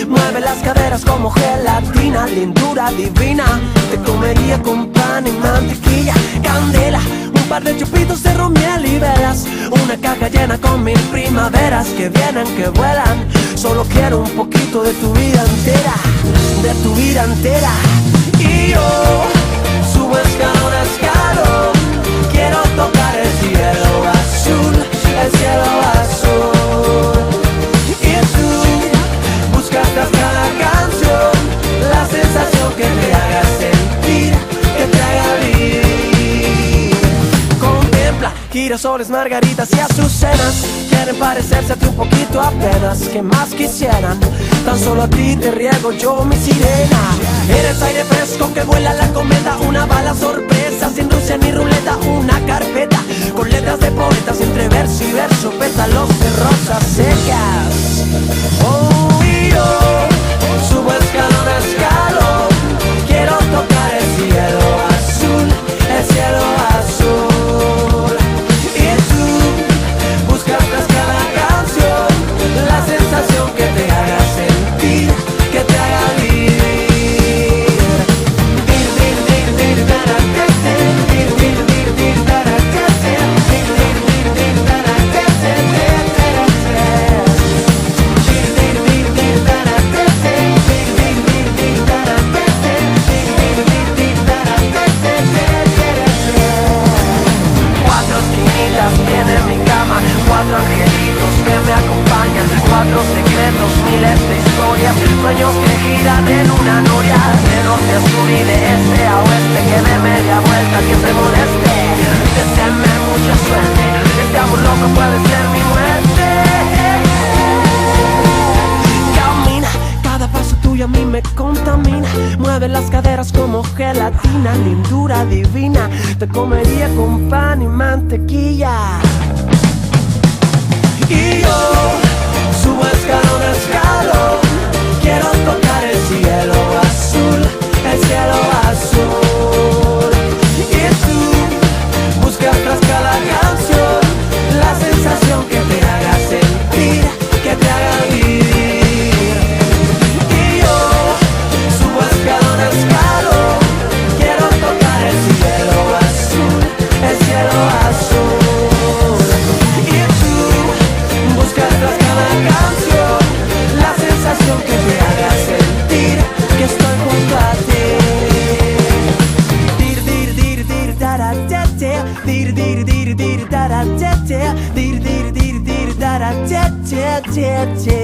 Mueve las caderas como gelatina, lindura divina. Te comería con pan y mantequilla, candela, un par de chupitos de ron, miel y velas, una caja llena con 1000 primaveras que vienen, que vuelan. Solo quiero un poquito de tu vida entera, de tu vida entera. Y yo subo escalón a escalón, quiero tocar el cielo azul, el cielo azul. Y tú buscas tras cada canción la sensación que te haga sentir, que te haga vivir. Contempla girasoles, margaritas y azucenas, quieren parecerse a ti un poquito apenas. ¿Qué más quisieran? Tan solo a ti te riego yo mi sirena. Eres aire fresco que vuela la cometa, una bala sorpresa sin Rusia ni ruleta, una carpeta con letras de poetas entre verso y verso, pétalos de rosas secas. Oh, y yo subo escalón a escalón, quiero tocar el cielo azul, el cielo azul. Y tú buscas tras cada canción la sensación que te haga sentir, que te haga vivir. Tiene mi cama, 4 angelitos que me acompañan, 4 secretos, miles de historias, sueños que giran en una noria, de norte a sur y de este a oeste, que de media vuelta que se moleste. Deséame mucha suerte, este amor loco puede ser mi muerte. Camina, cada paso tuyo a mí me contamina, mueve las caderas como gelatina, lindura divina. Te comería con pan y mantequilla. Y yo subo escalón a escalón, quiero tocar el cielo azul, el cielo azul. Y tú buscas tras cada canción la sensación que te haga sentir, que te haga vivir. Y yo subo escalón a escalón, quiero tocar el cielo azul, el cielo azul. Buscas tras cada canción la sensación que te haga sentir que estoy junto a ti. Dir dir dir dir dara te te, dir dir dir dir dara te te, dir dir dir dir dara te te te te.